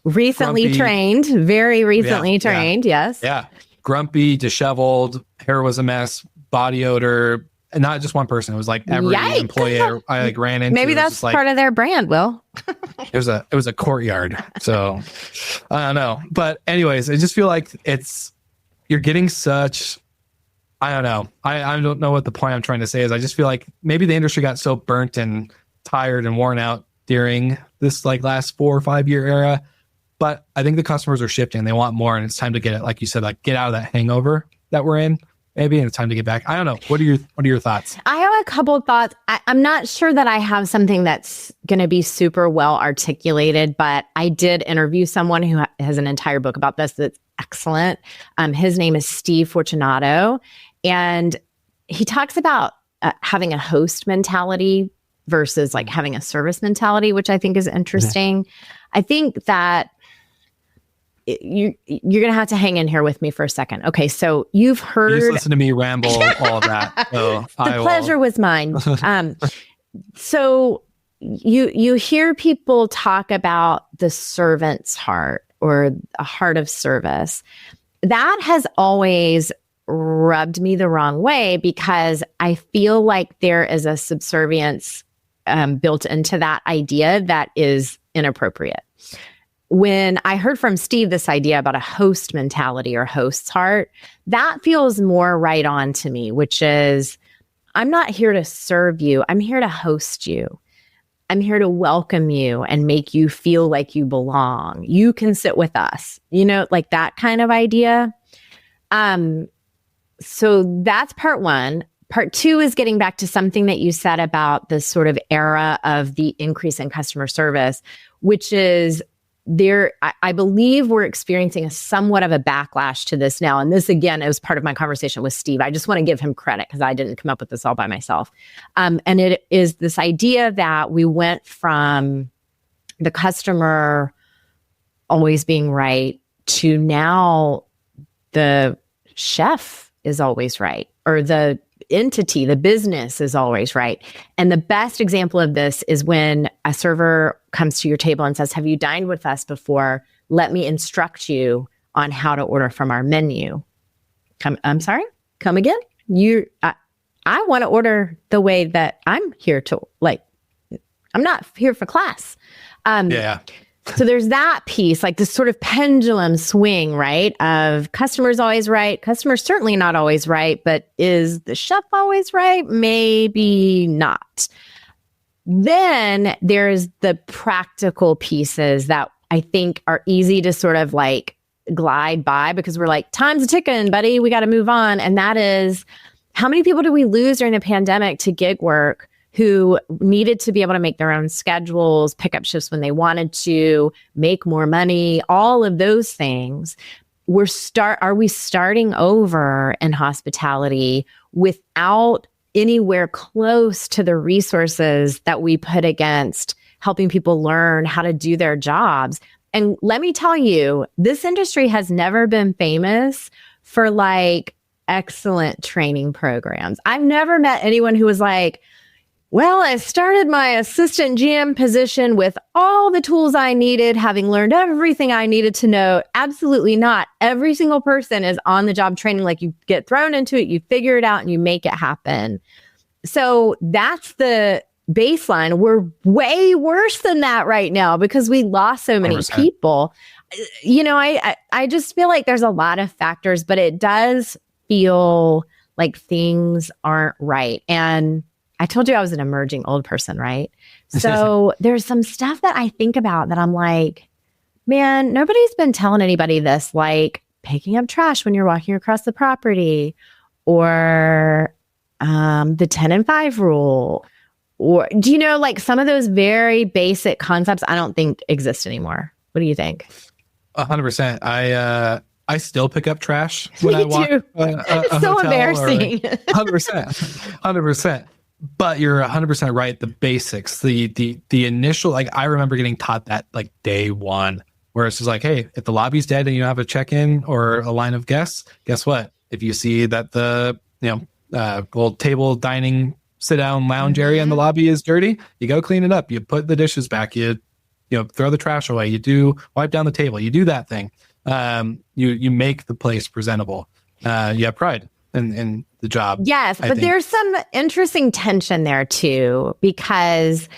Recently Grumpy. trained, very recently trained. Yes. Yeah. Grumpy, disheveled, hair was a mess, body odor. And not just one person. It was like every Yikes. employee I like ran into. Maybe It was that's just like, part of their brand, Will. it was a courtyard. So I don't know. But anyways, I just feel like you're getting such, I don't know. I don't know what the point I'm trying to say is. I just feel like maybe the industry got so burnt and tired and worn out during this like last 4 or 5 year era. But I think the customers are shifting. They want more, and it's time to get it, like you said, like get out of that hangover that we're in. Maybe, and it's time to get back. I don't know. What are your thoughts? I have a couple of thoughts. I'm not sure that I have something that's going to be super well articulated, but I did interview someone who has an entire book about this that's excellent. His name is Steve Fortunato, and he talks about having a host mentality versus like having a service mentality, which I think is interesting. I think that you're going to have to hang in here with me for a second. Okay, so you've heard... You just listen to me ramble all of that. So the pleasure was mine. So you hear people talk about the servant's heart or a heart of service. That has always rubbed me the wrong way, because I feel like there is a subservience built into that idea that is inappropriate. When I heard from Steve this idea about a host mentality or host's heart, that feels more right on to me, which is, I'm not here to serve you. I'm here to host you. I'm here to welcome you and make you feel like you belong. You can sit with us, like that kind of idea. So that's part one. Part two is getting back to something that you said about the sort of era of the increase in customer service, which is I believe we're experiencing somewhat of a backlash to this now. And this, again, is part of my conversation with Steve. I just want to give him credit because I didn't come up with this all by myself. And it is this idea that we went from the customer always being right to now the chef is always right, or the entity, the business is always right. And the best example of this is when a server comes to your table and says, "Have you dined with us before? Let me instruct you on how to order from our menu." I'm sorry, come again? I want to order the way that I'm here to, like, I'm not here for class. Yeah. So there's that piece, like this sort of pendulum swing, right? Of customers always right. Customers certainly not always right, but is the chef always right? Maybe not. Then there's the practical pieces that I think are easy to sort of like glide by because we're like, time's a ticking, buddy. We got to move on. And that is, how many people did we lose during the pandemic to gig work who needed to be able to make their own schedules, pick up shifts when they wanted to, make more money, all of those things? Are we starting over in hospitality without anywhere close to the resources that we put against helping people learn how to do their jobs? And let me tell you, this industry has never been famous for like excellent training programs. I've never met anyone who was like, well, I started my assistant GM position with all the tools I needed, having learned everything I needed to know. Absolutely not. Every single person is on the job training. Like, you get thrown into it, you figure it out, and you make it happen. So that's the baseline. We're way worse than that right now because we lost so many 100%. people. I just feel like there's a lot of factors, but it does feel like things aren't right. And I told you I was an emerging old person, right? So there's some stuff that I think about that I'm like, man, nobody's been telling anybody this, like picking up trash when you're walking across the property, or the 10 and 5 rule, or do you know, like some of those very basic concepts I don't think exist anymore. What do you think? 100%. I still pick up trash when I walk. It's so embarrassing. 100%, 100%. But you're 100% right. The basics, the initial, like I remember getting taught that like day one, where it's just like, hey, if the lobby's dead and you have a check-in or a line of guests, guess what? If you see that the little table dining sit down lounge area in the lobby is dirty, you go clean it up. You put the dishes back. You throw the trash away. You do wipe down the table. You do that thing. You make the place presentable. You have pride in the job. Yes, but there's some interesting tension there too, because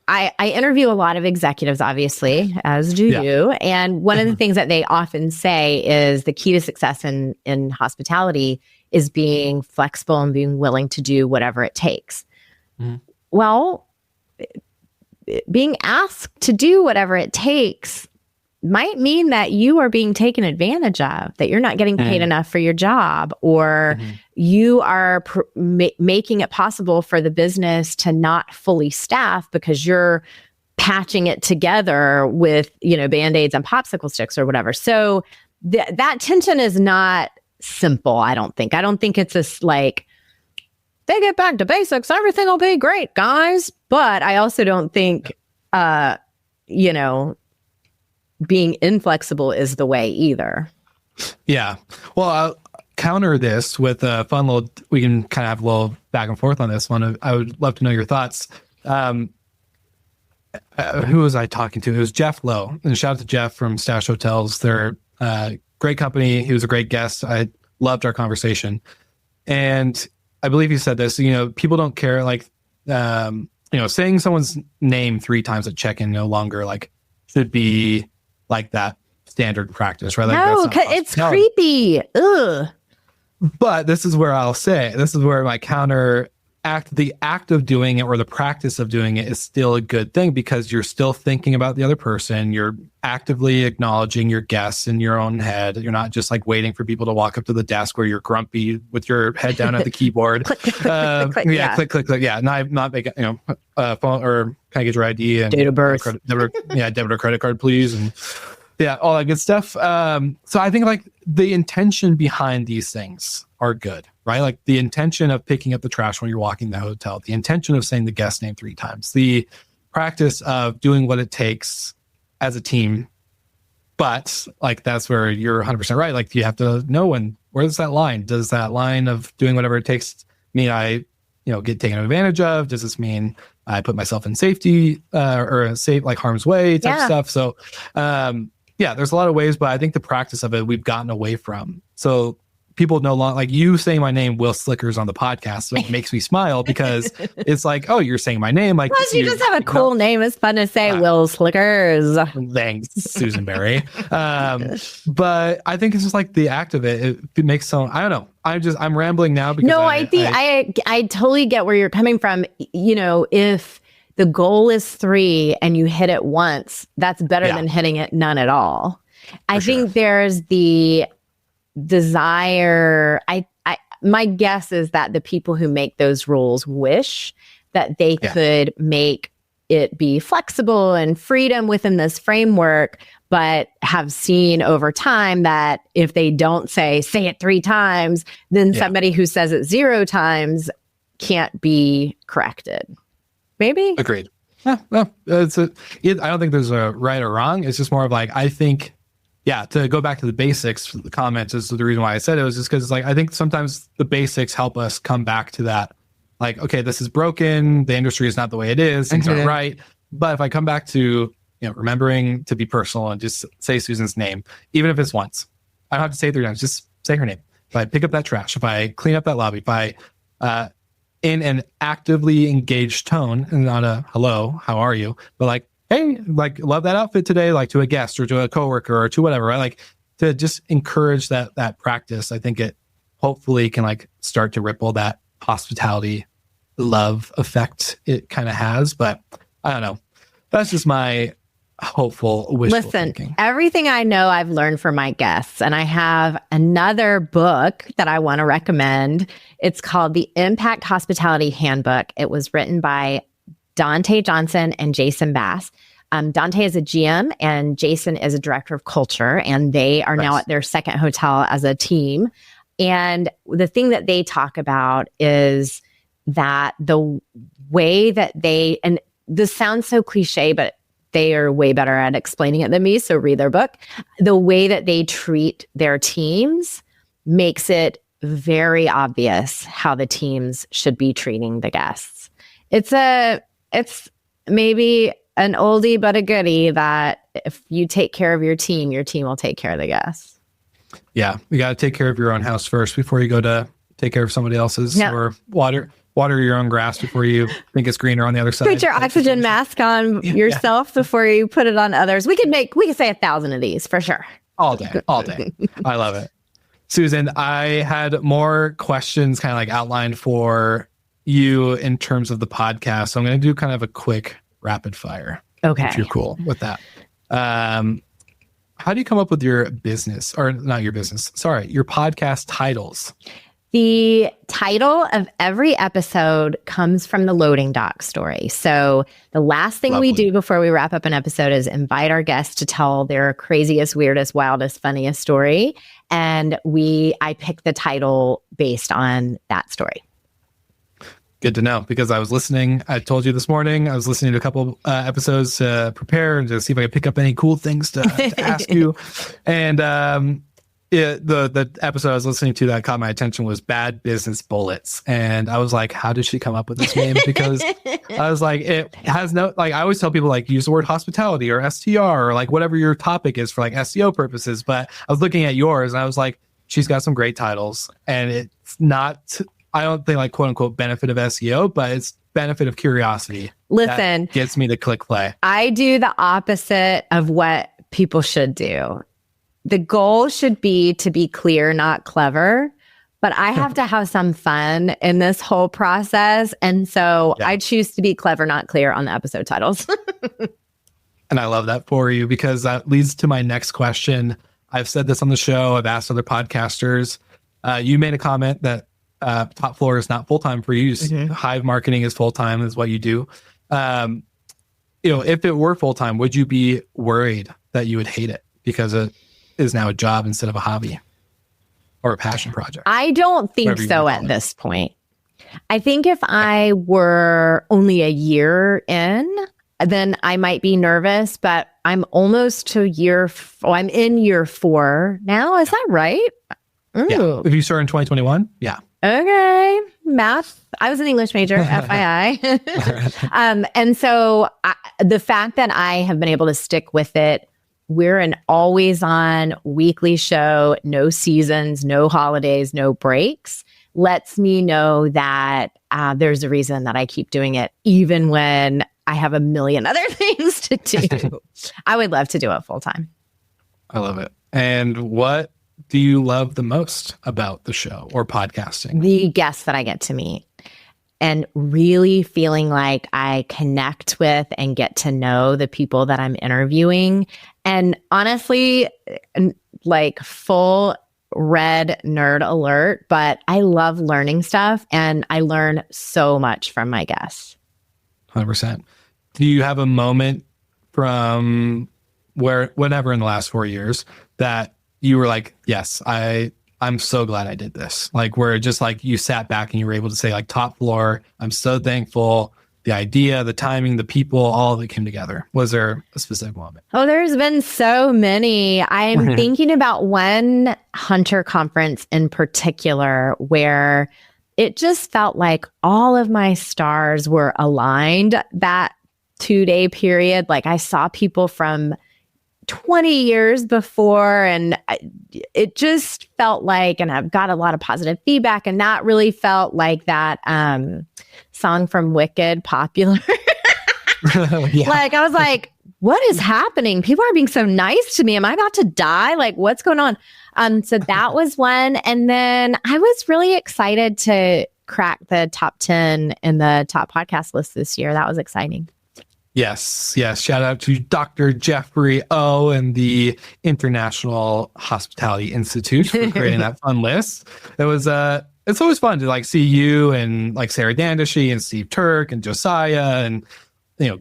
I interview a lot of executives, obviously, as do you. And one of the things that they often say is the key to success in hospitality is being flexible and being willing to do whatever it takes. Well, being asked to do whatever it takes might mean that you are being taken advantage of, that you're not getting paid enough for your job, or you are making it possible for the business to not fully staff because you're patching it together with, Band-Aids and popsicle sticks or whatever. So that tension is not simple, I don't think. I don't think it's this like, they get back to basics, everything will be great, guys. But I also don't think, being inflexible is the way either. Yeah. Well, I'll counter this with a fun little, we can kind of have a little back and forth on this one. I would love to know your thoughts. Who was I talking to? It was Jeff Lowe. And shout out to Jeff from Stash Hotels. They're a great company. He was a great guest. I loved our conversation. And I believe he said this, people don't care, like, saying someone's name 3 times at check-in no longer like should be like that standard practice, right? Like, no, it's creepy. Ugh. But this is where my the act of doing it or the practice of doing it is still a good thing, because you're still thinking about the other person. You're actively acknowledging your guests in your own head. You're not just like waiting for people to walk up to the desk where you're grumpy with your head down at the keyboard. click, click, click, click, yeah, click, click, click. Yeah, not making, phone, or can I get your ID and date of birth? Debit or credit card, please. And yeah, all that good stuff. So I think like the intention behind these things are good, right? Like the intention of picking up the trash when you're walking the hotel, the intention of saying the guest name 3 times, the practice of doing what it takes as a team. But like, that's where you're 100% right. Like you have to know where's that line? Does that line of doing whatever it takes mean I, get taken advantage of? Does this mean I put myself in safety or safe, like harm's way type stuff? So, there's a lot of ways, but I think the practice of it, we've gotten away from. So people no longer, like you saying my name, Will Slickers, on the podcast, so it makes me smile because it's like, oh, you're saying my name. Like, plus, you just have a cool name. It's fun to say, Will Slickers. Thanks, Susan Berry. But I think it's just like the act of it. It makes some, I don't know. I'm rambling now because I totally get where you're coming from. If the goal is 3 and you hit it once, that's better than hitting it none at all. I think there's the desire. My guess is that the people who make those rules wish that they could make it be flexible and freedom within this framework, but have seen over time that if they don't say it 3 times, then somebody who says it 0 times can't be corrected. Maybe? Agreed. Yeah, no, I don't think there's a right or wrong. It's just more of like, I think, to go back to the basics, the comments is the reason why I said it was just because like, I think sometimes the basics help us come back to that. Like, okay, this is broken. The industry is not the way it is. Things aren't right. But if I come back to, remembering to be personal and just say Susan's name, even if it's once, I don't have to say it 3 times, just say her name. If I pick up that trash, if I clean up that lobby, if I in an actively engaged tone, and not a hello, how are you, but like, hey, like, love that outfit today, like to a guest or to a coworker or to whatever, right? Like to just encourage that practice. I think it hopefully can like start to ripple that hospitality love effect it kind of has. But I don't know. That's just my hopeful wishful thinking. Everything I know I've learned from my guests, and I have another book that I want to recommend. It's called The Impact Hospitality Handbook. It was written by Dante Johnson and Jason Bass. Dante is a GM and Jason is a director of culture, and they are now at their second hotel as a team. And the thing that they talk about is that the way that they, and this sounds so cliche, but they are way better at explaining it than me, so read their book. The way that they treat their teams makes it very obvious how the teams should be treating the guests. It's maybe an oldie but a goodie that if you take care of your team will take care of the guests. Yeah, you got to take care of your own house first before you go to take care of somebody else's, or water your own grass before you think it's greener on the other side. Put your oxygen mask on yourself before you put it on others. We could say 1,000 of these for sure. All day. I love it. Susan, I had more questions kind of like outlined for you in terms of the podcast. So I'm going to do kind of a quick rapid fire. Okay. If you're cool with that. How do you come up with your business, or not your business? Sorry, your podcast titles? The title of every episode comes from the loading dock story. So the last thing we do before we wrap up an episode is invite our guests to tell their craziest, weirdest, wildest, funniest story. And I pick the title based on that story. Good to know, because I was listening. I told you this morning, I was listening to a couple episodes to prepare and to see if I could pick up any cool things to ask you. And the episode I was listening to that caught my attention was Bad Business Bullets. And I was like, how did she come up with this name? Because I was like, it has no, like, I always tell people like use the word hospitality or STR or like whatever your topic is for like SEO purposes. But I was looking at yours and I was like, she's got some great titles, and it's not, I don't think like quote unquote benefit of SEO, but it's benefit of curiosity. Listen, that gets me to click play. I do the opposite of what people should do. The goal should be to be clear, not clever, but I have to have some fun in this whole process. And so I choose to be clever, not clear on the episode titles. And I love that for you, because that leads to my next question. I've said this on the show. I've asked other podcasters. You made a comment that Top Floor is not full-time for you. Hive Marketing is full-time, is what you do. If it were full-time, would you be worried that you would hate it because it is now a job instead of a hobby or a passion project? I don't think so at this point. I think if I were only a year in, then I might be nervous, but I'm almost to I'm in year 4 now. Is that right? Yeah. If you start in 2021, yeah. Okay. Math. I was an English major, FYI. And so the fact that I have been able to stick with it, we're an always on weekly show, no seasons, no holidays, no breaks, lets me know that there's a reason that I keep doing it, even when I have a million other things to do. I would love to do it full time. I love it. And what do you love the most about the show or podcasting? The guests that I get to meet, and really feeling like I connect with and get to know the people that I'm interviewing. And honestly, like full red nerd alert, but I love learning stuff, and I learn so much from my guests. 100%. Do you have a moment from whenever in the last 4 years that you were like, yes, I'm so glad I did this? Like, where just like you sat back and you were able to say like, Top Floor, I'm so thankful. The idea, the timing, the people, all of it came together. Was there a specific moment? Oh, there's been so many. I'm thinking about one Hunter conference in particular where it just felt like all of my stars were aligned that 2-day period. Like I saw people from 20 years before. And it just felt like, and I've got a lot of positive feedback, and that really felt like that song from Wicked, Popular. Yeah. Like, I was like, what is happening? People are being so nice to me. Am I about to die? Like, what's going on? So that was one. And then I was really excited to crack the top 10 in the top podcast list this year. That was exciting. Yes. Shout out to Dr. Jeffrey O and the International Hospitality Institute for creating that fun list. It was it's always fun to like see you and like Sarah Dandishi and Steve Turk and Josiah and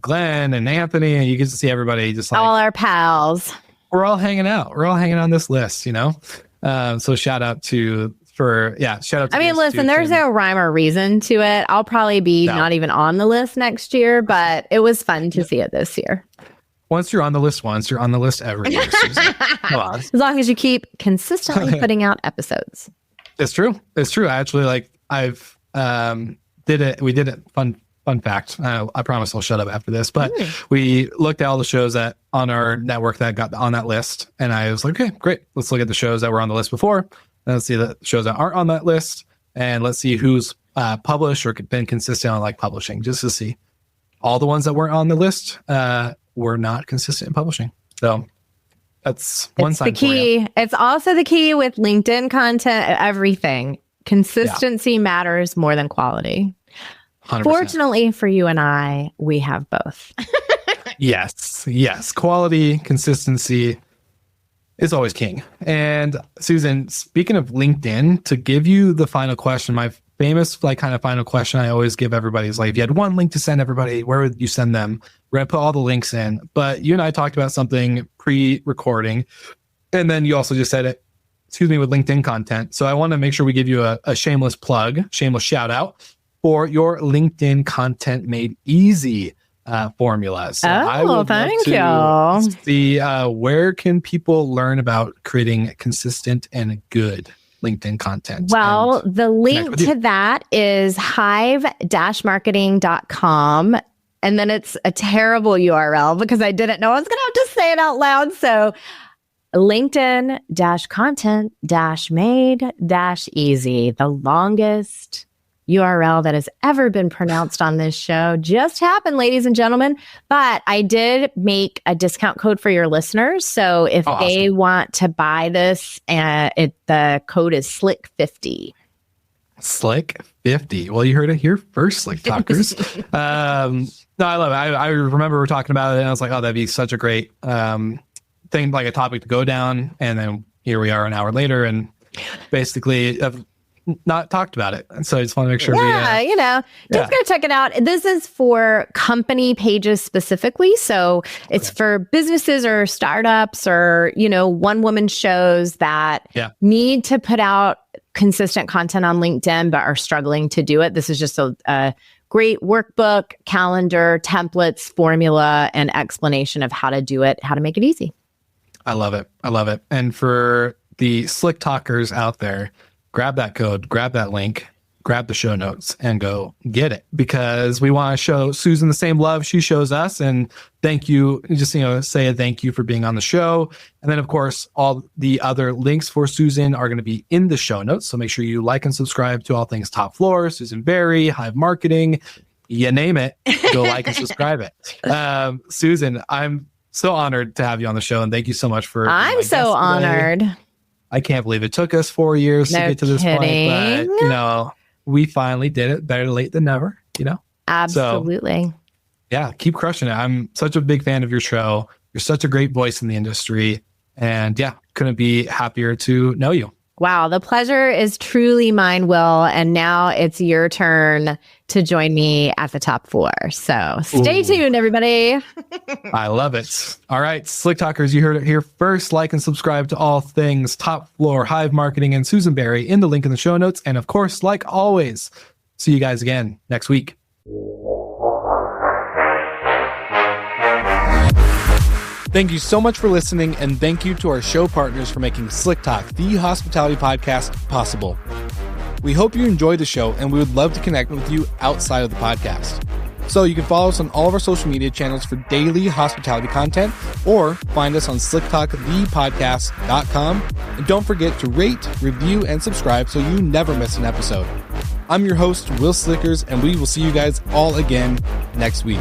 Glenn and Anthony, and you get to see everybody just like all our pals. We're all hanging out. We're all hanging on this list, So shout out to. I mean, listen, there's no rhyme or reason to it. I'll probably be not even on the list next year, but it was fun to see it this year. Once you're on the list you're on the list every year, Susan. Come on. As long as you keep consistently putting out episodes. It's true. Actually, I've did it. We did it. Fun fact. I promise I'll shut up after this, but we looked at all the shows that on our network that got on that list. And I was like, okay, great. Let's look at the shows that were on the list before. Let's see the shows that aren't on that list, and let's see who's published or been consistent on publishing, just to see. All the ones that weren't on the list were not consistent in publishing. So that's one sign. It's the key. It's also the key with LinkedIn content. Everything consistency matters more than quality. 100%. Fortunately for you and I, we have both. Yes. Quality, consistency is always king. And Susan, speaking of LinkedIn, to give you the final question, my famous kind of final question I always give everybody is if you had one link to send everybody, where would you send them? We're going to put all the links in. But you and I talked about something pre-recording, and then you also just said it, with LinkedIn content. So I want to make sure we give you a shameless plug, shameless shout out for your LinkedIn content made easy formula. So I would thank love to see where can people learn about creating consistent and good LinkedIn content. Well, the link to that is hive-marketing.com. And then it's a terrible URL because I didn't know I was going to have to say it out loud. So LinkedIn-content-made-easy, the longest URL that has ever been pronounced on this show just happened, ladies and gentlemen. But I did make a discount code for your listeners. So if they want to buy this, the code is SLICK50. SLICK50. Well, you heard it here first, Slick Talkers. No, I love it. I remember we were talking about it, and I was like, oh, that'd be such a great thing, like a topic to go down. And then here we are an hour later, and basically not talked about it. And so I just want to make sure just go check it out. This is for company pages specifically. So it's for businesses or startups or, one-woman shows that need to put out consistent content on LinkedIn, but are struggling to do it. This is just a great workbook, calendar, templates, formula, and explanation of how to do it, how to make it easy. I love it. And for the slick talkers out there, grab that code, grab that link, grab the show notes, and go get it, because we want to show Susan the same love she shows us. And thank you. Just, say a thank you for being on the show. And then, of course, all the other links for Susan are going to be in the show notes. So make sure you like and subscribe to all things Top Floor, Susan Berry, Hive Marketing, you name it. Go like and subscribe it. Susan, I'm so honored to have you on the show. And thank you so much for I'm so honored. I can't believe it took us 4 years to get to this point, but we finally did it. Better late than never, Absolutely. So, keep crushing it. I'm such a big fan of your show. You're such a great voice in the industry, and couldn't be happier to know you. Wow, the pleasure is truly mine, Will. And now it's your turn to join me at the top floor. So stay tuned, everybody. I love it. All right, Slick Talkers, you heard it here first. Like and subscribe to all things Top Floor, Hive Marketing, and Susan Berry in the link in the show notes. And of course, like always, see you guys again next week. Thank you so much for listening, and thank you to our show partners for making Slick Talk, the hospitality podcast, possible. We hope you enjoyed the show, and we would love to connect with you outside of the podcast. So you can follow us on all of our social media channels for daily hospitality content, or find us on slicktalkthepodcast.com. And don't forget to rate, review, and subscribe so you never miss an episode. I'm your host, Will Slickers, and we will see you guys all again next week.